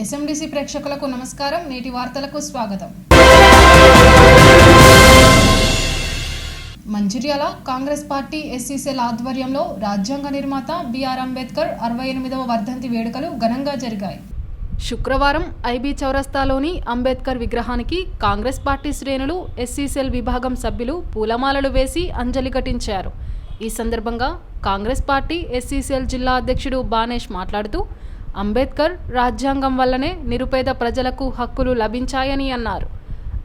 ఎస్ఎండిసి ప్రేక్షకులకు నమస్కారం. నేటి వార్తలకు స్వాగతం. మంచిర్యాల కాంగ్రెస్ పార్టీ ఎస్సీసెల్ ఆధ్వర్యంలో రాజ్యాంగ నిర్మాత బిఆర్ అంబేద్కర్ 68వ వర్ధంతి వేడుకలు ఘనంగా జరిగాయి. శుక్రవారం ఐబీ చౌరస్తాలోని అంబేద్కర్ విగ్రహానికి కాంగ్రెస్ పార్టీ శ్రేణులు ఎస్సీసెల్ విభాగం సభ్యులు పూలమాలలు వేసి అంజలి ఘటించారు. ఈ సందర్భంగా కాంగ్రెస్ పార్టీ ఎస్సీసెల్ జిల్లా అధ్యక్షుడు బానేష్ మాట్లాడుతూ అంబేద్కర్ రాజ్యాంగం వల్లనే నిరుపేద ప్రజలకు హక్కులు లభించాయని అన్నారు.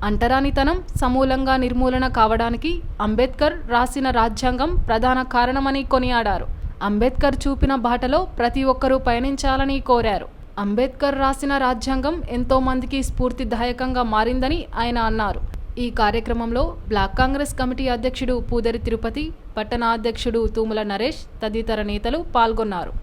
అంటరానితనం సమూలంగా నిర్మూలన కావడానికి అంబేద్కర్ రాసిన రాజ్యాంగం ప్రధాన కారణమని కొనియాడారు. అంబేద్కర్ చూపిన బాటలో ప్రతి ఒక్కరూ పయనించాలని కోరారు. అంబేద్కర్ రాసిన రాజ్యాంగం ఎంతో మందికి స్ఫూర్తిదాయకంగా మారిందని ఆయన అన్నారు. ఈ కార్యక్రమంలో బ్లాక్ కాంగ్రెస్ కమిటీ అధ్యక్షుడు పూదరి తిరుపతి, పట్టణ అధ్యక్షుడు తూముల నరేష్ తదితర నేతలు పాల్గొన్నారు.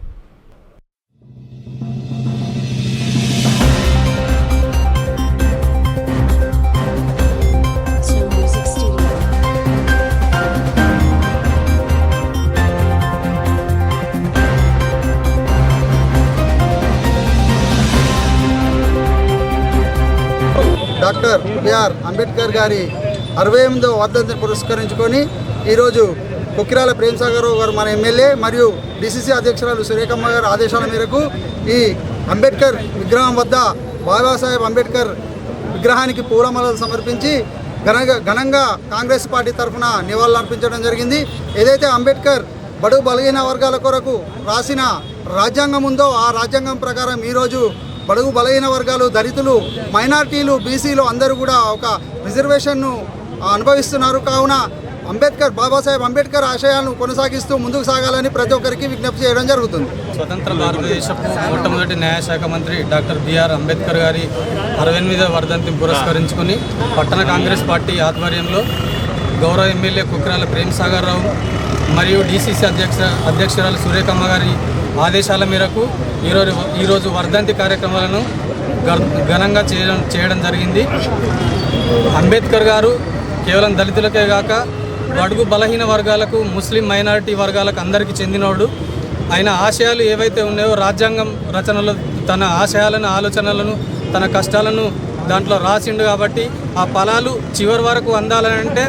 డాక్టర్ బిఆర్ అంబేద్కర్ గారి 68వ వర్ధంతిని పురస్కరించుకొని ఈరోజు కొక్కిరాల ప్రేమ్సాగర్ గారు మన ఎమ్మెల్యే మరియు డిసిసి అధ్యక్షురాలు సురేఖమ్మ గారి ఆదేశాల మేరకు ఈ అంబేద్కర్ విగ్రహం వద్ద బాబాసాహెబ్ అంబేద్కర్ విగ్రహానికి పూలమాలలు సమర్పించి ఘనంగా కాంగ్రెస్ పార్టీ తరఫున నివాళులర్పించడం జరిగింది. ఏదైతే అంబేద్కర్ బడుగు బలహీన వర్గాల కొరకు రాసిన రాజ్యాంగం ఉందో ఆ రాజ్యాంగం ప్రకారం ఈరోజు బడుగు బలహీన వర్గాలు, దళితులు, మైనార్టీలు, బీసీలు అందరూ కూడా ఒక రిజర్వేషన్ను అనుభవిస్తున్నారు. కావున బాబాసాహెబ్ అంబేద్కర్ ఆశయాలను కొనసాగిస్తూ ముందుకు సాగాలని ప్రతి ఒక్కరికి విజ్ఞప్తి చేయడం జరుగుతుంది. స్వతంత్ర భారతదేశపు మొట్టమొదటి న్యాయశాఖ మంత్రి డాక్టర్ బిఆర్ అంబేద్కర్ గారి 68వ వర్ధంతిని పురస్కరించుకుని పట్టణ కాంగ్రెస్ పార్టీ ఆధ్వర్యంలో గౌరవ ఎమ్మెల్యే కొక్కిరాల ప్రేమ్సాగర్ రావు మరియు డిసిసి అధ్యక్షురాలు సురేఖమ్మ గారి ఆదేశాల మేరకు ఈరోజు వర్ధంతి కార్యక్రమాలను ఘనంగా చేయడం జరిగింది. అంబేద్కర్ గారు కేవలం దళితులకే కాక బడుగు బలహీన వర్గాలకు, ముస్లిం మైనారిటీ వర్గాలకు అందరికీ చెందినోడు. ఆయన ఆశయాలు ఏవైతే ఉన్నాయో రాజ్యాంగం రచనలో తన ఆశయాలను, ఆలోచనలను, తన కష్టాలను దాంట్లో రాసిండు. కాబట్టి ఆ ఫలాలు చివరి వరకు అందాలంటే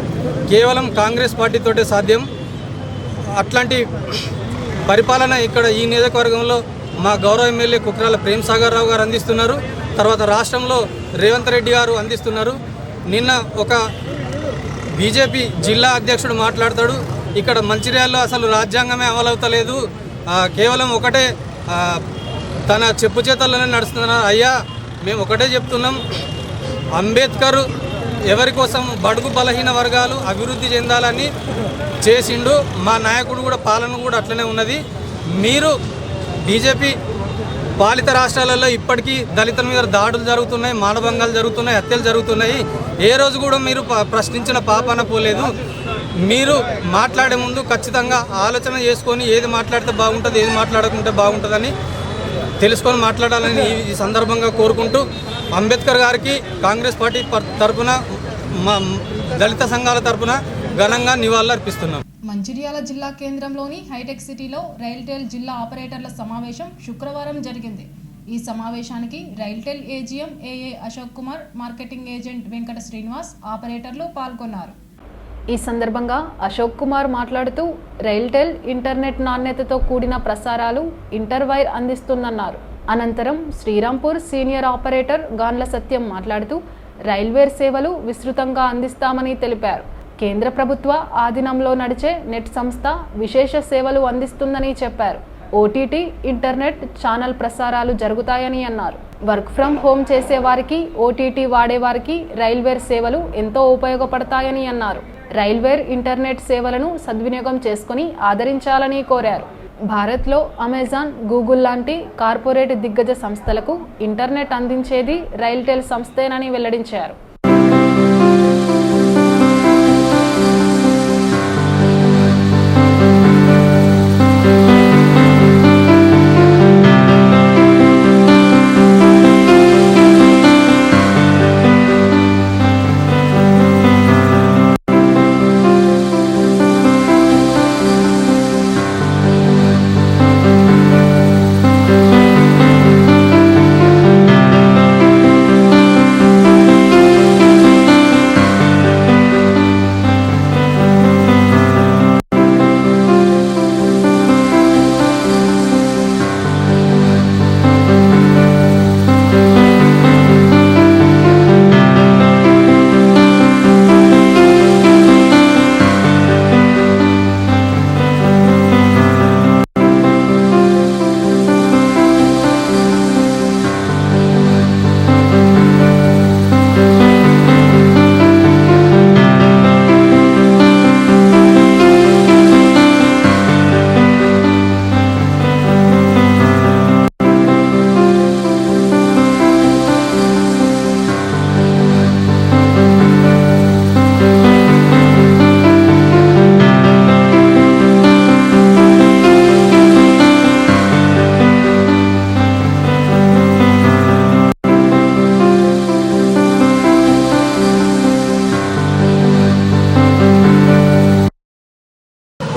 కేవలం కాంగ్రెస్ పార్టీతోటే సాధ్యం. అట్లాంటి పరిపాలన ఇక్కడ ఈ నియోజకవర్గంలో మా గౌరవ ఎమ్మెల్యే కొక్కిరాల ప్రేమ్సాగర్ రావు గారు అందిస్తున్నారు. తర్వాత రాష్ట్రంలో రేవంత్ రెడ్డి గారు అందిస్తున్నారు. నిన్న ఒక బీజేపీ జిల్లా అధ్యక్షుడు మాట్లాడతాడు, ఇక్కడ మంచిర్యాలలో అసలు రాజ్యాంగమే అమలవుతలేదు, కేవలం ఒకటే తన చెప్పు చేతల్లోనే నడుస్తున్నారు. అయ్యా, మేము ఒకటే చెప్తున్నాం, అంబేద్కర్ ఎవరి కోసం బడుగు బలహీన వర్గాలు అభివృద్ధి చెందాలని చేసిండు. మా నాయకుడు కూడా పాలన కూడా అట్లనే ఉన్నది. మీరు బీజేపీ పాలిత రాష్ట్రాలలో ఇప్పటికీ దళితుల మీద దాడులు జరుగుతున్నాయి, మానభంగాలు జరుగుతున్నాయి, హత్యలు జరుగుతున్నాయి. ఏ రోజు కూడా మీరు ప్రశ్నించిన పాపాన పోలేదు. మీరు మాట్లాడే ముందు ఖచ్చితంగా ఆలోచన చేసుకొని ఏది మాట్లాడితే బాగుంటుంది, ఏది మాట్లాడకుంటే బాగుంటుందని తెలుసుకొని మాట్లాడాలని ఈ సందర్భంగా కోరుకుంటూ అంబేద్కర్ గారికి కాంగ్రెస్ పార్టీ తరఫున మా దళిత సంఘాల తరఫున ఘనంగా నివాళులు అర్పిస్తున్నాం. మంచిర్యాల జిల్లా కేంద్రంలోని హైటెక్ సిటీలో రైల్టెల్ జిల్లా ఆపరేటర్ల సమావేశం శుక్రవారం జరిగింది. ఈ సమావేశానికి రైల్టెల్ ఏజీఎం ఏఏ అశోక్ కుమార్, మార్కెటింగ్ ఏజెంట్ వెంకట శ్రీనివాస్, ఆపరేటర్లు పాల్గొన్నారు. ఈ సందర్భంగా అశోక్ కుమార్ మాట్లాడుతూ రైల్టెల్ ఇంటర్నెట్ నాణ్యతతో కూడిన ప్రసారాలు ఇంటర్వైర్ అందిస్తుందన్నారు. అనంతరం శ్రీరాంపూర్ సీనియర్ ఆపరేటర్ గాన్ల సత్యం మాట్లాడుతూ రైల్వేర్ సేవలు విస్తృతంగా అందిస్తామని తెలిపారు. కేంద్ర ప్రభుత్వ ఆధీనంలో నడిచే నెట్ సంస్థ విశేష సేవలు అందిస్తుందని చెప్పారు. ఓటీటీ, ఇంటర్నెట్ ఛానల్ ప్రసారాలు జరుగుతాయని అన్నారు. వర్క్ ఫ్రం హోమ్ చేసేవారికి, ఓటీటీ వాడేవారికి రైల్వేర్ సేవలు ఎంతో ఉపయోగపడతాయని అన్నారు. రైల్వేర్ ఇంటర్నెట్ సేవలను సద్వినియోగం చేసుకుని ఆదరించాలని కోరారు. భారత్లో అమెజాన్, గూగుల్ లాంటి కార్పొరేట్ దిగ్గజ సంస్థలకు ఇంటర్నెట్ అందించేది రైల్టెల్ సంస్థేనని వెల్లడించారు.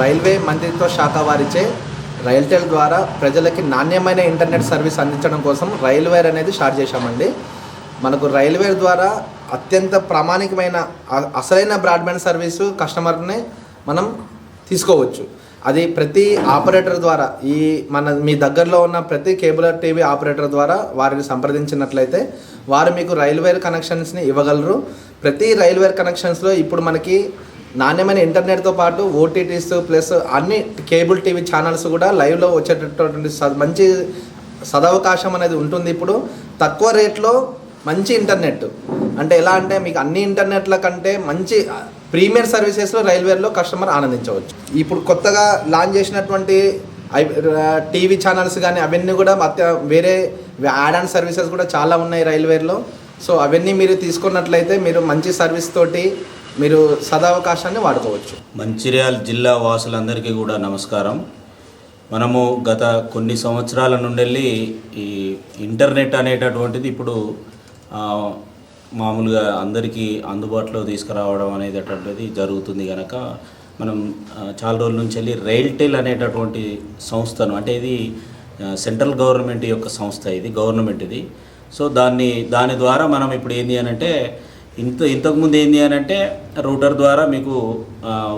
రైల్వే మంత్రిత్వ శాఖ వారిచే రైల్టెల్ ద్వారా ప్రజలకి నాణ్యమైన ఇంటర్నెట్ సర్వీస్ అందించడం కోసం రైల్వేర్ అనేది స్టార్ట్ చేశామండి. మనకు రైల్వేర్ ద్వారా అత్యంత ప్రామాణికమైన అసలైన బ్రాడ్బ్యాండ్ సర్వీసు కస్టమర్ని మనం తీసుకోవచ్చు. అది ప్రతి ఆపరేటర్ ద్వారా మీ దగ్గరలో ఉన్న ప్రతి కేబుల్ టీవీ ఆపరేటర్ ద్వారా వారిని సంప్రదించినట్లయితే వారు మీకు రైల్వేర్ కనెక్షన్స్ని ఇవ్వగలరు. ప్రతి రైల్వేర్ కనెక్షన్స్లో ఇప్పుడు మనకి నాణ్యమైన ఇంటర్నెట్తో పాటు ఓటీటీస్ ప్లస్ అన్ని కేబుల్ టీవీ ఛానల్స్ కూడా లైవ్లో వచ్చేటటువంటి మంచి సదవకాశం అనేది ఉంటుంది. ఇప్పుడు తక్కువ రేట్లో మంచి ఇంటర్నెట్ అంటే ఎలా అంటే మీకు అన్ని ఇంటర్నెట్ల కంటే మంచి ప్రీమియర్ సర్వీసెస్లో రైల్వేలో కస్టమర్ ఆనందించవచ్చు. ఇప్పుడు కొత్తగా లాంచ్ చేసినటువంటి టీవీ ఛానల్స్ కానీ అవన్నీ కూడా వేరే యాడ్ ఆన్ సర్వీసెస్ కూడా చాలా ఉన్నాయి రైల్వేలో. సో అవన్నీ మీరు తీసుకున్నట్లయితే మీరు మంచి సర్వీస్ తోటి మీరు సదావకాశాన్ని వాడుకోవచ్చు. మంచిర్యాల జిల్లా వాసులందరికీ కూడా నమస్కారం. మనము గత కొన్ని సంవత్సరాల నుండి ఈ ఇంటర్నెట్ అనేటటువంటిది ఇప్పుడు మామూలుగా అందరికీ అందుబాటులో తీసుకురావడం అనేటటువంటిది జరుగుతుంది కనుక మనం చాలా రోజుల నుంచి వెళ్ళి రైల్టెల్ అనేటటువంటి సంస్థను, అంటే ఇది సెంట్రల్ గవర్నమెంట్ యొక్క సంస్థ, ఇది గవర్నమెంట్ ఇది. సో దాని ద్వారా మనం ఇప్పుడు ఏంది అని అంటే ఇంతకుముందు ఏంది అని అంటే రూటర్ ద్వారా మీకు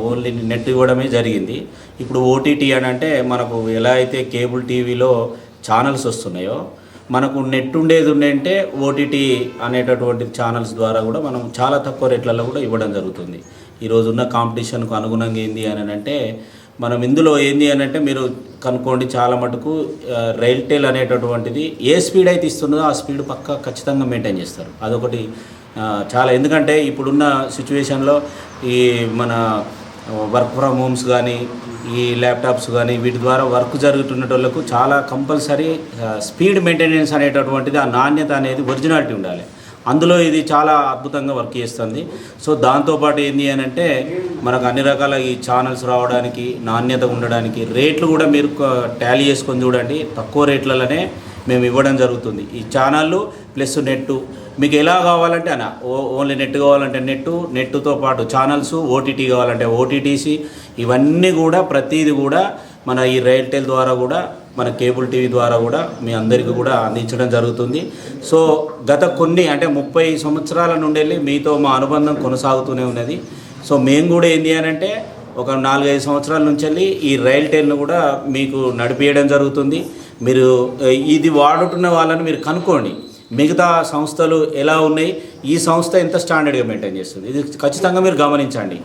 ఓన్లీ నెట్ ఇవ్వడమే జరిగింది. ఇప్పుడు ఓటీటీ అని అంటే మనకు ఎలా అయితే కేబుల్ టీవీలో ఛానల్స్ వస్తున్నాయో మనకు నెట్ ఉండేది ఉండే ఓటీటీ అనేటటువంటి ఛానల్స్ ద్వారా కూడా మనం చాలా తక్కువ రేట్లలో కూడా ఇవ్వడం జరుగుతుంది. ఈరోజు ఉన్న కాంపిటీషన్కు అనుగుణంగా ఏంది అని అంటే మనం ఇందులో ఏంది అని అంటే మీరు కనుక్కోండి, చాలా మటుకు రైల్టెల్ అనేటటువంటిది ఏ స్పీడ్ అయితే ఇస్తుందో ఆ స్పీడ్ ఖచ్చితంగా మెయింటైన్ చేస్తారు. అదొకటి చాలా, ఎందుకంటే ఇప్పుడున్న సిచ్యువేషన్లో ఈ మన వర్క్ ఫ్రమ్ హోమ్స్ కానీ ఈ ల్యాప్టాప్స్ కానీ వీటి ద్వారా వర్క్ జరుగుతున్నటోళ్ళకు చాలా కంపల్సరీ స్పీడ్ మెయింటెనెన్స్ అనేటటువంటిది, ఆ నాణ్యత అనేది ఒరిజినాలిటీ ఉండాలి. అందులో ఇది చాలా అద్భుతంగా వర్క్ చేస్తుంది. సో దాంతోపాటు ఏంటి అని అంటే మనకు అన్ని రకాల ఈ ఛానల్స్ రావడానికి, నాణ్యత ఉండడానికి రేట్లు కూడా మీరు టాలీ చేసుకొని చూడండి, తక్కువ రేట్లలోనే మేము ఇవ్వడం జరుగుతుంది. ఈ ఛానళ్ళు ప్లస్ నెట్టు మీకు ఎలా కావాలంటే అలా, ఓన్లీ నెట్ కావాలంటే నెట్టుతో పాటు ఛానల్స్, ఓటీటీ కావాలంటే ఓటీటీసీ, ఇవన్నీ కూడా ప్రతిదీ కూడా మన ఈ రైల్టెల్ ద్వారా కూడా మన కేబుల్ టీవీ ద్వారా కూడా మీ అందరికీ కూడా అందించడం జరుగుతుంది. సో గత కొన్ని అంటే 30 సంవత్సరాల నుండి వెళ్ళి మీతో మా అనుబంధం కొనసాగుతూనే ఉన్నది. సో మేము కూడా ఏంటి అని అంటే ఒక 4-5 సంవత్సరాల నుంచి వెళ్ళి ఈ రైల్టెల్ను కూడా మీకు నడిపేయడం జరుగుతుంది. మీరు ఇది వాడుతున్న వాళ్ళని మీరు కనుక్కోండి, మిగతా సంస్థలు ఎలా ఉన్నాయి, ఈ సంస్థ ఎంత స్టాండర్డ్గా మెయింటైన్ చేస్తుంది, ఇది ఖచ్చితంగా మీరు గమనించండి.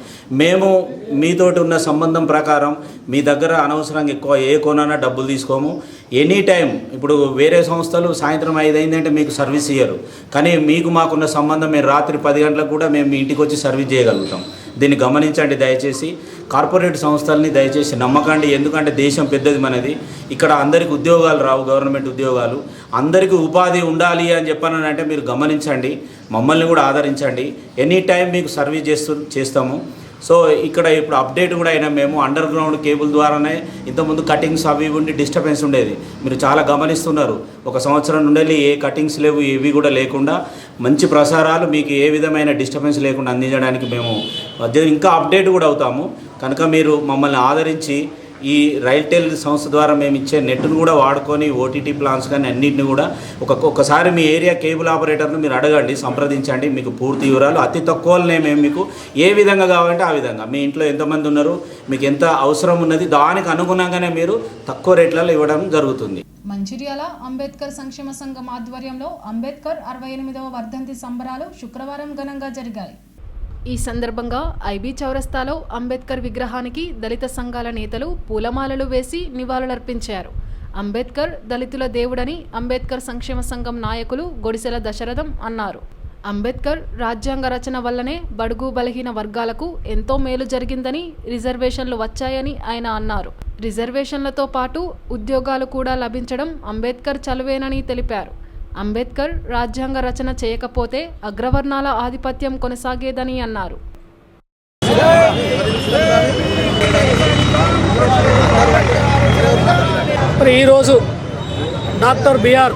మేము మీతోటి ఉన్న సంబంధం ప్రకారం మీ దగ్గర అనవసరంగా ఎక్కువ ఏ కొనైనా డబ్బులు తీసుకోము. ఎనీ టైం ఇప్పుడు వేరే సంస్థలు సాయంత్రం 5 అయిందంటే మీకు సర్వీస్ ఇయ్యరు, కానీ మాకున్న సంబంధం మేము రాత్రి 10 గంటలకు కూడా మేము మీ ఇంటికి వచ్చి సర్వీస్ చేయగలుగుతాం. దీన్ని గమనించండి దయచేసి. కార్పొరేట్ సంస్థల్ని దయచేసి నమ్మకండి, ఎందుకంటే దేశం పెద్దది మనది. ఇక్కడ అందరికీ ఉద్యోగాలు రావు, గవర్నమెంట్ ఉద్యోగాలు, అందరికీ ఉపాధి ఉండాలి అని చెప్పానంటే మీరు గమనించండి, మమ్మల్ని కూడా ఆదరించండి. ఎనీ టైం మీకు సర్వీస్ చేస్తాము. సో ఇక్కడ ఇప్పుడు అప్డేట్ కూడా అయినా మేము అండర్ గ్రౌండ్ కేబుల్ ద్వారానే, ఇంతకుముందు కటింగ్స్ అవి ఉండి డిస్టర్బెన్స్ ఉండేది, మీరు చాలా గమనిస్తున్నారు. 1 సంవత్సరం నుండి ఏ కటింగ్స్ లేవు, ఇవి కూడా లేకుండా మంచి ప్రసారాలు మీకు ఏ విధమైన డిస్టర్బెన్స్ లేకుండా అందించడానికి మేము ఇంకా అప్డేట్ కూడా అవుతాము. కనుక మీరు మమ్మల్ని ఆదరించి ఈ రైల్టెల్ సంస్థ ద్వారా మేము ఇచ్చే నెట్ను కూడా వాడుకొని ఓటీటీ ప్లాన్స్ కానీ అన్నింటిని కూడా ఒక్కసారి మీ ఏరియా కేబుల్ ఆపరేటర్ను మీరు అడగండి, సంప్రదించండి. మీకు పూర్తి వివరాలు అతి తక్కువలోనే మేము మీకు ఏ విధంగా కావాలంటే ఆ విధంగా, మీ ఇంట్లో ఎంతమంది ఉన్నారు, మీకు ఎంత అవసరం ఉన్నది, దానికి అనుగుణంగానే మీరు తక్కువ రేట్లలో ఇవ్వడం జరుగుతుంది. మంచిర్యాల అంబేద్కర్ సంక్షేమ సంఘం ఆధ్వర్యంలో అంబేద్కర్ 68వ వర్ధంతి సంబరాలు శుక్రవారం ఘనంగా జరిగాయి. ఈ సందర్భంగా ఐబీ చౌరస్తాలో అంబేద్కర్ విగ్రహానికి దళిత సంఘాల నేతలు పూలమాలలు వేసి నివాళులర్పించారు. అంబేద్కర్ దళితుల దేవుడని అంబేద్కర్ సంక్షేమ సంఘం నాయకులు గొడిసెల దశరథం అన్నారు. అంబేద్కర్ రాజ్యాంగ రచన వల్లనే బడుగు బలహీన వర్గాలకు ఎంతో మేలు జరిగిందని, రిజర్వేషన్లు వచ్చాయని ఆయన అన్నారు. రిజర్వేషన్లతో పాటు ఉద్యోగాలు కూడా లభించడం అంబేద్కర్ చలువేనని తెలిపారు. అంబేద్కర్ రాజ్యాంగ రచన చేయకపోతే అగ్రవర్ణాల ఆధిపత్యం కొనసాగేదని అన్నారు. ఈరోజు డాక్టర్ బిఆర్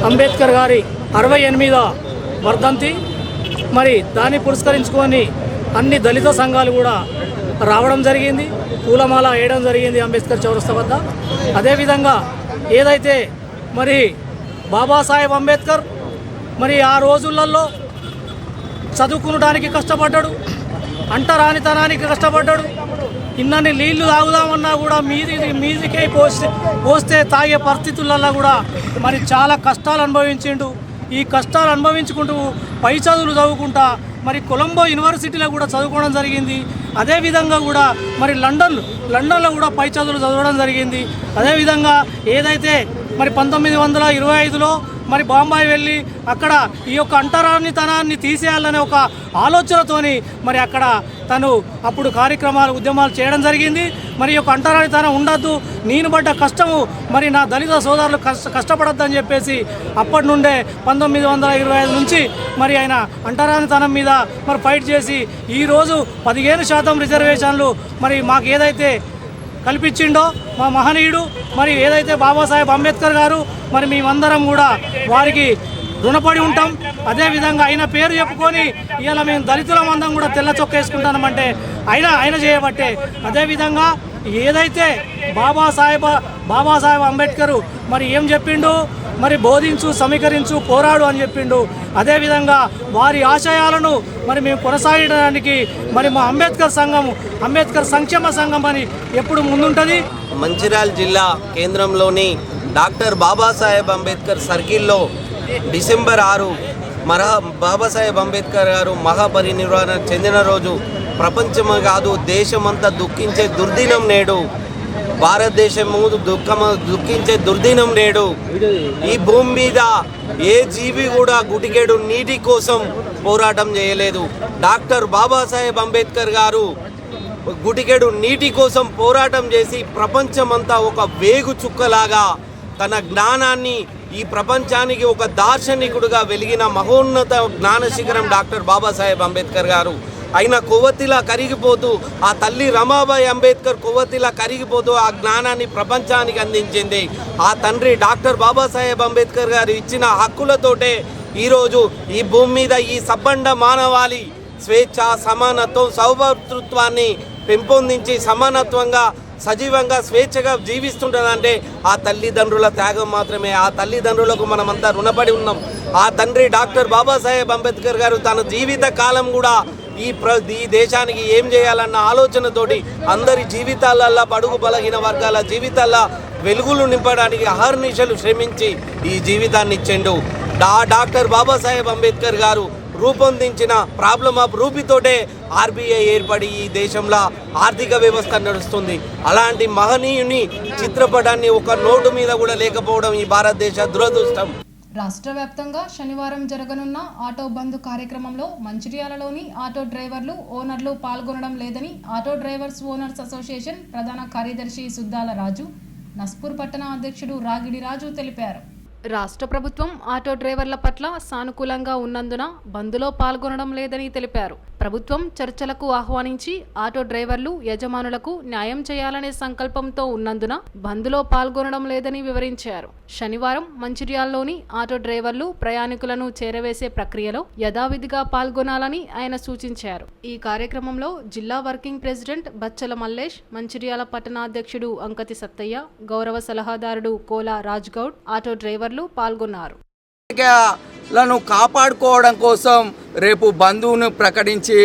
అంబేద్కర్ గారి 68వ వర్ధంతి, మరి దాన్ని పురస్కరించుకొని అన్ని దళిత సంఘాలు కూడా రావడం జరిగింది, పూలమాల వేయడం జరిగింది అంబేద్కర్ చౌరస్తా వద్ద. అదేవిధంగా ఏదైతే మరి బాబాసాహెబ్ అంబేద్కర్ మరి ఆ రోజులలో చదువుకునడానికి కష్టపడ్డాడు, అంటరానితనానికి కష్టపడ్డాడు. ఇన్నన్ని నీళ్లు తాగుదామన్నా కూడా మీదికే పోస్తే తాగే పరిస్థితులలో కూడా మరి చాలా కష్టాలు అనుభవించిండు. ఈ కష్టాలు అనుభవించుకుంటూ పై చదువులు చదువుకుంటా మరి కొలంబో యూనివర్సిటీలో కూడా చదువుకోవడం జరిగింది. అదేవిధంగా కూడా మరి లండన్లో కూడా పై చదువులు చదవడం జరిగింది. అదేవిధంగా ఏదైతే మరి 1925లో మరి బాంబాయి వెళ్ళి అక్కడ ఈ యొక్క అంటరానితనాన్ని తీసేయాలనే ఒక ఆలోచనతోని మరి అక్కడ తను అప్పుడు కార్యక్రమాలు ఉద్యమాలు చేయడం జరిగింది. మరి ఈ యొక్క అంటరానితనం ఉండద్దు, నేను పడ్డ కష్టము మరి నా దళిత సోదరులు కష్టపడద్దని చెప్పేసి అప్పటి నుండే 1925 నుంచి మరి ఆయన అంటరానితనం మీద మరి ఫైట్ చేసి ఈరోజు 15% రిజర్వేషన్లు మరి మాకు ఏదైతే కల్పించిండో మా మహనీయుడు మరి ఏదైతే బాబాసాహెబ్ అంబేద్కర్ గారు మరి మేమందరం కూడా వారికి రుణపడి ఉంటాం. అదేవిధంగా ఆయన పేరు చెప్పుకొని ఇవాళ మేము దళితులం అందరం కూడా తెల్ల చొక్క వేసుకుంటామంటే ఆయన చేయబట్టే. అదేవిధంగా ఏదైతే బాబాసాహెబ్ అంబేద్కర్ మరి ఏం చెప్పిండు, మరి బోధించు, సమీకరించు, పోరాడు అని చెప్పిండు. అదేవిధంగా వారి ఆశయాలను మరి మేము కొనసాగడానికి మరి మా అంబేద్కర్ సంక్షేమ సంఘం అని ఎప్పుడు ముందుంటుంది. మంచిర్యాల జిల్లా కేంద్రంలోని డాక్టర్ బాబాసాహెబ్ అంబేద్కర్ సర్కిల్లో డిసెంబర్ 6 బాబాసాహెబ్ అంబేద్కర్ గారు మహాపరినిర్వాణ చెందిన రోజు. ప్రపంచమే కాదు దేశమంతా దుఃఖించే దుర్దినం నేడు. భారతదేశము దుఃఖించే దుర్దినం నేడు. ఈ భూమి మీద ఏ జీవి కూడా గుటికెడు నీటి కోసం పోరాటం చేయలేదు. డాక్టర్ బాబాసాహెబ్ అంబేద్కర్ గారు గుటికెడు నీటి కోసం పోరాటం చేసి ప్రపంచమంతా ఒక వేగు చుక్కలాగా తన జ్ఞానాన్ని ఈ ప్రపంచానికి ఒక దార్శనికుడుగా వెలిగిన మహోన్నత జ్ఞాన శిఖరం డాక్టర్ బాబాసాహెబ్ అంబేద్కర్ గారు. ఆయన కొవ్వొత్తిలా కరిగిపోతూ ఆ తల్లి రమాబాయి అంబేద్కర్ కొవ్వొత్తిలా కరిగిపోతూ ఆ జ్ఞానాన్ని ప్రపంచానికి అందించింది. ఆ తండ్రి డాక్టర్ బాబాసాహెబ్ అంబేద్కర్ గారు ఇచ్చిన హక్కులతోటే ఈరోజు ఈ భూమి మీద ఈ సబ్బండ మానవాళి స్వేచ్ఛ, సమానత్వం, సౌభ్రాతృత్వాన్ని పెంపొందించి సమానత్వంగా సజీవంగా స్వేచ్ఛగా జీవిస్తుంటుందంటే ఆ తల్లిదండ్రుల త్యాగం మాత్రమే. ఆ తల్లిదండ్రులకు మనమంతా రుణపడి ఉన్నాం. ఆ తండ్రి డాక్టర్ బాబాసాహెబ్ అంబేద్కర్ గారు తన జీవిత కాలం కూడా ఈ దేశానికి ఏం చేయాలన్న ఆలోచనతోటి అందరి జీవితాలల్లో బడుగు బలహీన వర్గాల జీవితాల్లో వెలుగులు నింపడానికి అహర్నిశలు శ్రమించి ఈ జీవితాన్ని ఇచ్చిండు. డాక్టర్ బాబాసాహెబ్ అంబేద్కర్ గారు రూపొందించిన ప్రాబ్లమ్ ఆఫ్ రూపీతోటే ఆర్బీఐ ఏర్పడి ఈ దేశంలో ఆర్థిక వ్యవస్థ నడుస్తుంది. అలాంటి మహనీయుని చిత్రపటాన్ని ఒక నోటు మీద కూడా లేకపోవడం ఈ భారతదేశ దురదృష్టం. రాష్ట్ర వ్యాప్తంగా శనివారం జరగనున్న ఆటో బంద్ కార్యక్రమంలో మంచిర్యాలలోని ఆటో డ్రైవర్లు, ఓనర్లు పాల్గొనడం లేదని ఆటో డ్రైవర్స్ ఓనర్స్ అసోసియేషన్ ప్రధాన కార్యదర్శి సుద్దాల రాజు, నస్పూర్ పట్టణ అధ్యక్షుడు రాగిడి రాజు తెలిపారు. రాష్ట్ర ప్రభుత్వం ఆటో డ్రైవర్ల పట్ల సానుకూలంగా ఉన్నందున బంద్లో పాల్గొనడం లేదని తెలిపారు. ప్రభుత్వం చర్చలకు ఆహ్వానించి ఆటో డ్రైవర్లు యజమానులకు న్యాయం చేయాలనే సంకల్పంతో ఉన్నందున బంద్లో పాల్గొనడం లేదని వివరించారు. శనివారం మంచిర్యాలలోని ఆటో డ్రైవర్లు ప్రయాణికులను చేరవేసే ప్రక్రియలో యథావిధిగా పాల్గొనాలని ఆయన సూచించారు. ఈ కార్యక్రమంలో జిల్లా వర్కింగ్ ప్రెసిడెంట్ బచ్చల మల్లేష్, మంచిర్యాల పట్టణాధ్యక్షుడు అంకతి సత్తయ్య, గౌరవ సలహాదారుడు కోలా రాజ్గౌడ్, ఆటో డ్రైవర్లు పాల్గొన్నారు. లను కాపాడుకోవడం కోసం రేపు బంధువును ప్రకటించి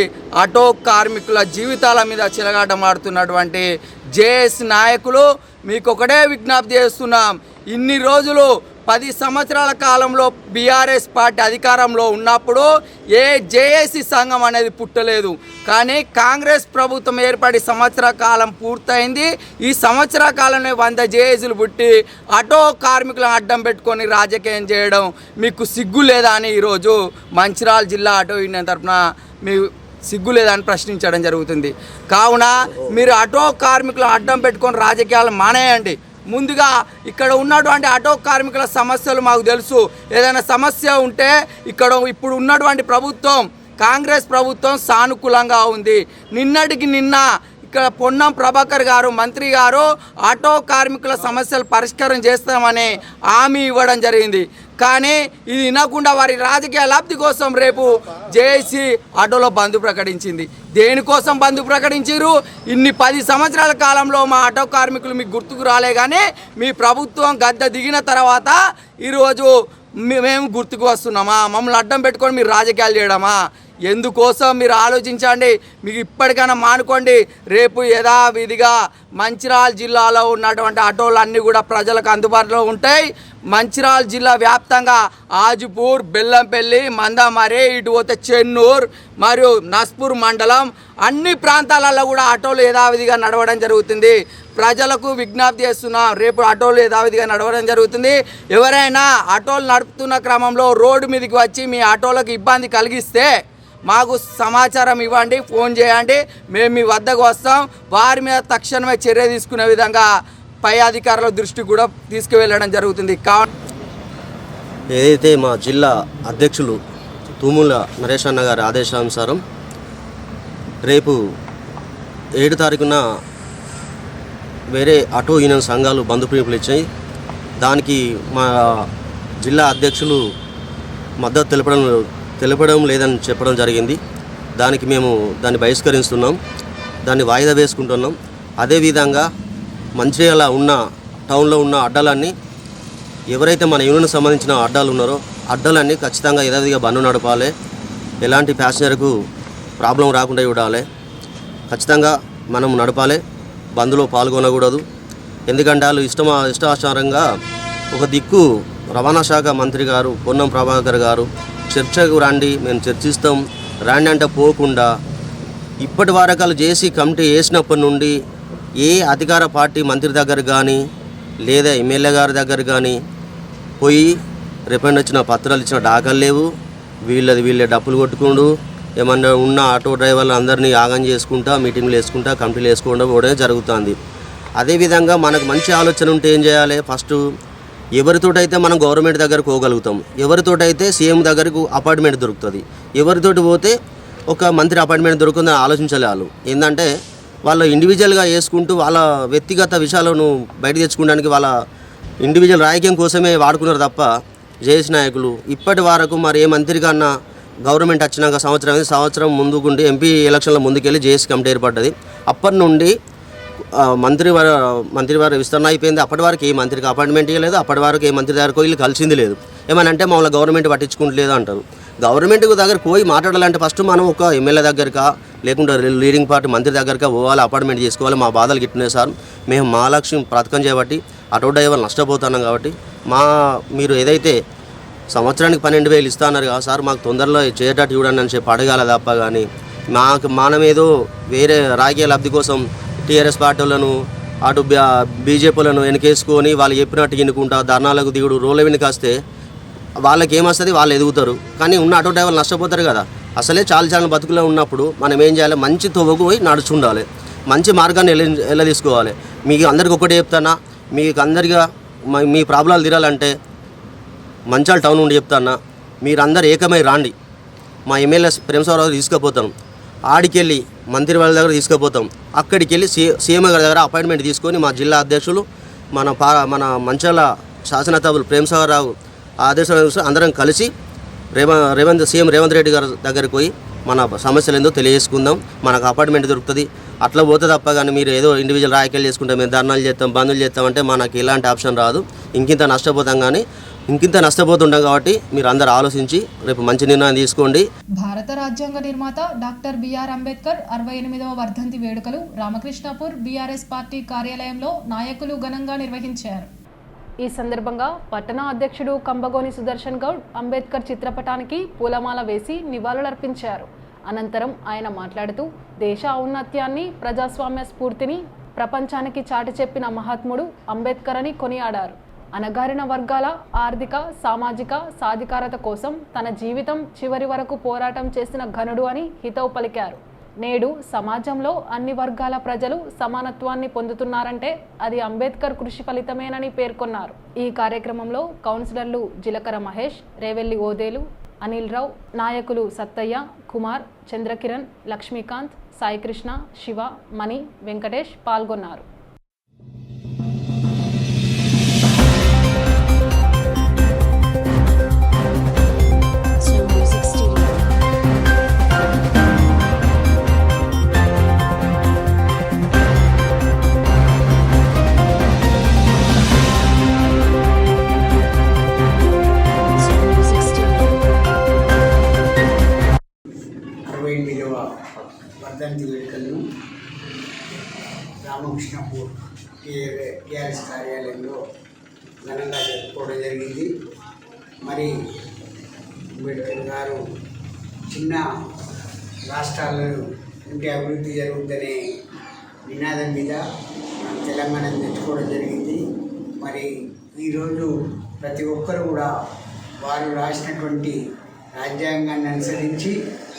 ఆటో కార్మికుల జీవితాల మీద చిలగాటమాడుతున్నటువంటి జేఎస్ నాయకులు మీకు ఒకటే విజ్ఞప్తి చేస్తున్నాం. ఇన్ని రోజులు 10 సంవత్సరాల కాలంలో బీఆర్ఎస్ పార్టీ అధికారంలో ఉన్నప్పుడు ఏ జేఏసీ సంఘం అనేది పుట్టలేదు. కానీ కాంగ్రెస్ ప్రభుత్వం ఏర్పడి సంవత్సర కాలం పూర్తయింది. ఈ సంవత్సర కాలంలో 100 జేఏసీలు పుట్టి ఆటో కార్మికులను అడ్డం పెట్టుకొని రాజకీయం చేయడం మీకు సిగ్గు లేదా అని ఈరోజు మంచిర్యాల జిల్లా ఆటో యూనియన్ తరఫున మీ సిగ్గు లేదని ప్రశ్నించడం జరుగుతుంది. కావున మీరు ఆటో కార్మికులను అడ్డం పెట్టుకొని రాజకీయాలు మానేయండి. ముందుగా ఇక్కడ ఉన్నటువంటి ఆటో కార్మికుల సమస్యలు మాకు తెలుసు. ఏదైనా సమస్య ఉంటే ఇప్పుడు ఉన్నటువంటి ప్రభుత్వం, కాంగ్రెస్ ప్రభుత్వం సానుకూలంగా ఉంది. నిన్నటికి నిన్న ఇక్కడ పొన్నం ప్రభాకర్ గారు మంత్రి గారు ఆటో కార్మికుల సమస్యలు పరిష్కారం చేస్తామని హామీ ఇవ్వడం జరిగింది. కానీ ఇది వినకుండా వారి రాజకీయ లబ్ధి కోసం రేపు జేఏసీ ఆటోలో బంద్ ప్రకటించింది. దేనికోసం బంద్ ప్రకటించారు? ఇన్ని 10 సంవత్సరాల కాలంలో మా ఆటో కార్మికులు మీకు గుర్తుకు రాలే, కానీ మీ ప్రభుత్వం గద్దె దిగిన తర్వాత ఈరోజు మేము గుర్తుకు వస్తున్నామా? మమ్మల్ని అడ్డం పెట్టుకొని మీరు రాజకీయాలు చేయడమా? ఎందుకోసం మీరు ఆలోచించండి. మీకు ఇప్పటికైనా మానుకోండి. రేపు యథావిధిగా మంచిర్యాల జిల్లాలో ఉన్నటువంటి ఆటోలు అన్నీ కూడా ప్రజలకు అందుబాటులో ఉంటాయి. మంచిర్యాల జిల్లా వ్యాప్తంగా ఆజుపూర్, బెల్లంపల్లి, మందమరి, ఇటు పోతే చెన్నూరు మరియు నస్పూర్ మండలం అన్ని ప్రాంతాలలో కూడా ఆటోలు యథావిధిగా నడవడం జరుగుతుంది. ప్రజలకు విజ్ఞప్తి చేస్తున్నాం, రేపు ఆటోలు యథావిధిగా నడవడం జరుగుతుంది. ఎవరైనా ఆటోలు నడుపుతున్న క్రమంలో రోడ్డు మీదకి వచ్చి మీ ఆటోలకు ఇబ్బంది కలిగిస్తే మాకు సమాచారం ఇవ్వండి, ఫోన్ చేయండి, మేము మీ వద్దకు వస్తాం. వారి మీద తక్షణమే చర్య తీసుకునే విధంగా పై అధికారుల దృష్టికి కూడా తీసుకువెళ్ళడం జరుగుతుంది. ఏదైతే మా జిల్లా అధ్యక్షులు తూముల నరేష్ అన్న గారి ఆదేశానుసారం రేపు 7 తారీఖున వేరే ఆటో యూనియన్ సంఘాలు బంద్ పిలుపులు ఇచ్చాయి. దానికి మా జిల్లా అధ్యక్షులు మద్దతు తెలపడం లేదని చెప్పడం జరిగింది. దానికి మేము దాన్ని బహిష్కరిస్తున్నాం, దాన్ని వాయిదా వేసుకుంటున్నాం. అదేవిధంగా మంచిర్యాల ఉన్న టౌన్లో ఉన్న అడ్డాలన్నీ ఎవరైతే మన యూనియన్కి సంబంధించిన అడ్డాలు ఉన్నారో అడ్డాలన్నీ ఖచ్చితంగా యథావిధిగా బండ్లు నడపాలి. ఎలాంటి ప్యాసింజర్కు ప్రాబ్లం రాకుండా చూడాలి. ఖచ్చితంగా మనం నడపాలి, బంద్లో పాల్గొనకూడదు. ఎందుకంటే వాళ్ళు ఇష్టాచారంగా ఒక దిక్కు రవాణా శాఖ మంత్రి గారు పొన్నం ప్రభాకర్ గారు చర్చకు రండి, మేము చర్చిస్తాం రండి అంటే పోకుండా ఇప్పటి వరకు వాళ్ళు చేసి కమిటీ వేసినప్పటి నుండి ఏ అధికార పార్టీ మంత్రి దగ్గర కానీ లేదా ఎమ్మెల్యే గారి దగ్గర కానీ పోయి రిఫండ్ వచ్చిన పత్రాలు ఇచ్చిన దాఖలు లేవు. వీళ్ళే డప్పులు కొట్టుకుంటూ ఏమన్నా ఉన్న ఆటో డ్రైవర్లు అందరినీ యాగం చేసుకుంటా మీటింగ్లు వేసుకుంటా కమిటీలు వేసుకుంటూ పోవడం జరుగుతుంది. అదేవిధంగా మనకు మంచి ఆలోచన ఉంటే ఏం చేయాలి? ఫస్ట్ ఎవరితోటైతే మనం గవర్నమెంట్ దగ్గరకు పోగలుగుతాం, ఎవరితోటైతే సీఎం దగ్గరకు అపాయింట్మెంట్ దొరుకుతుంది, ఎవరితోటి పోతే ఒక మంత్రి అపాయింట్మెంట్ దొరుకుతుందని ఆలోచించాలి. వాళ్ళు ఏంటంటే వాళ్ళ ఇండివిజువల్గా వేసుకుంటూ వాళ్ళ వ్యక్తిగత విషయాలను బయట తెచ్చుకోవడానికి వాళ్ళ ఇండివిజువల్ రాజకీయం కోసమే వాడుకున్నారు తప్ప జేఏసీ నాయకులు ఇప్పటి వరకు మరి ఏ మంత్రి కన్నా గవర్నమెంట్ వచ్చినాక సంవత్సరం ముందుకుండి ఎంపీ ఎలక్షన్ల ముందుకెళ్ళి జేఏసీ కమిటీ ఏర్పడ్డది. అప్పటి నుండి మంత్రివారి విస్తరణ అయిపోయింది. అప్పటి వరకు ఏ మంత్రికి అపాయింట్మెంట్ ఇవ్వలేదు, అప్పటి వరకు ఏ మంత్రి దగ్గరకు వీళ్ళు కలిసింది లేదు. ఏమనంటే మమ్మల్ని గవర్నమెంట్ పట్టించుకుంటలేదు అంటారు. గవర్నమెంట్ దగ్గర పోయి మాట్లాడాలంటే ఫస్ట్ మనం ఒక ఎమ్మెల్యే దగ్గరకా లేకుంటే లీడింగ్ పార్టీ మంత్రి దగ్గరకా పోవాలి, అపాయింట్మెంట్ చేసుకోవాలి. మా బాధలు గిట్టినాయి సార్, మేము మా లక్ష్యం పథకం చేయబట్టి ఆటో డ్రైవర్లు నష్టపోతున్నాం కాబట్టి మీరు ఏదైతే సంవత్సరానికి 12,000 ఇస్తా అన్నారు కదా సార్, మాకు తొందరలో చేయటట్టు చూడండి అని చెప్పి అడగాల తప్ప కానీ మనమేదో వేరే రాజకీయ లబ్ధి కోసం టీఆర్ఎస్ పార్టీలను అటు బీజేపీలను వెనకేసుకొని వాళ్ళు చెప్పినట్టు ఎన్నుకుంటా ధర్నాలకు దిగుడు రోడ్ల వెనుక వస్తే వాళ్ళకి ఏమొస్తుంది? వాళ్ళు ఎదుగుతారు, కానీ ఉన్న ఆటో డ్రైవర్లు నష్టపోతారు కదా. అసలే చాలా బతుకులో ఉన్నప్పుడు మనం ఏం చేయాలి? మంచి తవ్వకు పోయి నడుచుండాలి, మంచి మార్గాన్ని ఎలా తీసుకోవాలి. మీకు అందరికి ఒకటే చెప్తానా, మీకు అందరిగా మీ ప్రాబ్లాలు తీరాలంటే మంచాల టౌన్ నుండి చెప్తానా, మీరందరూ ఏకమై రాండి. మా ఎమ్మెల్యే ప్రేమసాగర్ తీసుకుపోతాం, ఆడికెళ్ళి మంత్రి వాళ్ళ దగ్గర తీసుకుపోతాం, అక్కడికి వెళ్ళి సీఎం గారి దగ్గర అపాయింట్మెంట్ తీసుకొని మా జిల్లా అధ్యక్షులు మన మంచాల శాసనసభ్యులు ప్రేమసాగర్ రావు ఆదేశాలు అందరం కలిసి సీఎం రేవంత్ రెడ్డి గారి దగ్గరికి పోయి మన సమస్యలు ఏందో తెలియజేసుకుందాం. మనకు అపాయింట్మెంట్ దొరుకుతుంది. అట్లా పోతే తప్ప కానీ మీరు ఏదో ఇండివిజువల్ రాజకీయాలు చేసుకుంటాం, మేము ధర్నాలు చేస్తాం, బంధులు చేస్తామంటే మనకి ఎలాంటి ఆప్షన్ రాదు. ఇంకింత నష్టపోతాం, కానీ ఇంకింత నష్టపోతుంటాం. కాబట్టి మీరు అందరూ ఆలోచించి రేపు మంచి నిర్ణయం తీసుకోండి. భారత రాజ్యాంగ నిర్మాత డాక్టర్ బిఆర్ అంబేద్కర్ 68వ వర్ధంతి వేడుకలు రామకృష్ణాపూర్ బీఆర్ఎస్ పార్టీ కార్యాలయంలో నాయకులు ఘనంగా నిర్వహించారు. ఈ సందర్భంగా పట్టణ అధ్యక్షుడు కంబగోని సుదర్శన్ గౌడ్ అంబేద్కర్ చిత్రపటానికి పూలమాల వేసి నివాళులర్పించారు. అనంతరం ఆయన మాట్లాడుతూ దేశ ఔన్నత్యాన్ని, ప్రజాస్వామ్య స్ఫూర్తిని ప్రపంచానికి చాటి చెప్పిన మహాత్ముడు అంబేద్కర్ అని కొనియాడారు. అణగారిన వర్గాల ఆర్థిక, సామాజిక సాధికారత కోసం తన జీవితం చివరి వరకు పోరాటం చేసిన ఘనుడు అని హితవు పలికారు. నేడు సమాజంలో అన్ని వర్గాల ప్రజలు సమానత్వాన్ని పొందుతున్నారంటే అది అంబేద్కర్ కృషి ఫలితమేనని పేర్కొన్నారు. ఈ కార్యక్రమంలో కౌన్సిలర్లు జిలకర మహేష్, రేవెల్లి ఓదేలు, అనిల్ రావు, నాయకులు సత్తయ్య, కుమార్, చంద్రకిరణ్, లక్ష్మీకాంత్, సాయికృష్ణ, శివ, మణి, వెంకటేష్ పాల్గొన్నారు. వర్ధంతి వేడుకలను రామకృష్ణపూర్ టీఆర్ఎస్ కార్యాలయంలో ఘనంగా జరుపుకోవడం జరిగింది. మరి అంబేద్కర్ గారు చిన్న రాష్ట్రాలను ఉంటే అభివృద్ధి జరుగుతుందనే నినాదం మీద తెలంగాణను తెచ్చుకోవడం జరిగింది. మరి ఈరోజు ప్రతి ఒక్కరు కూడా వారు రాసినటువంటి రాజ్యాంగాన్ని అనుసరించి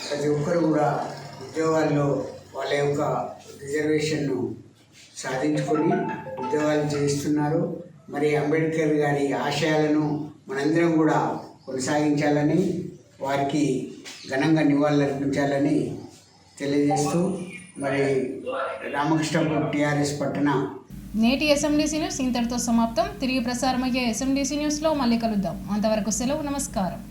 ప్రతి ఒక్కరు కూడా ఉద్యోగాల్లో వాళ్ళ యొక్క రిజర్వేషన్ను సాధించుకొని ఉద్యోగాలు చేయిస్తున్నారు. మరి అంబేద్కర్ గారి ఆశయాలను మనందరం కూడా కొనసాగించాలని, వారికి ఘనంగా నివాళులర్పించాలని తెలియజేస్తూ మరి రామకృష్ణపూర్ టీఆర్ఎస్ పట్టణ నేటి ఎస్ఎండిసి న్యూస్ ఇంతటితో సమాప్తం. తిరిగి ప్రసారమయ్యే ఎస్ఎండిసి న్యూస్లో మళ్ళీ కలుద్దాం. అంతవరకు సెలవు. నమస్కారం.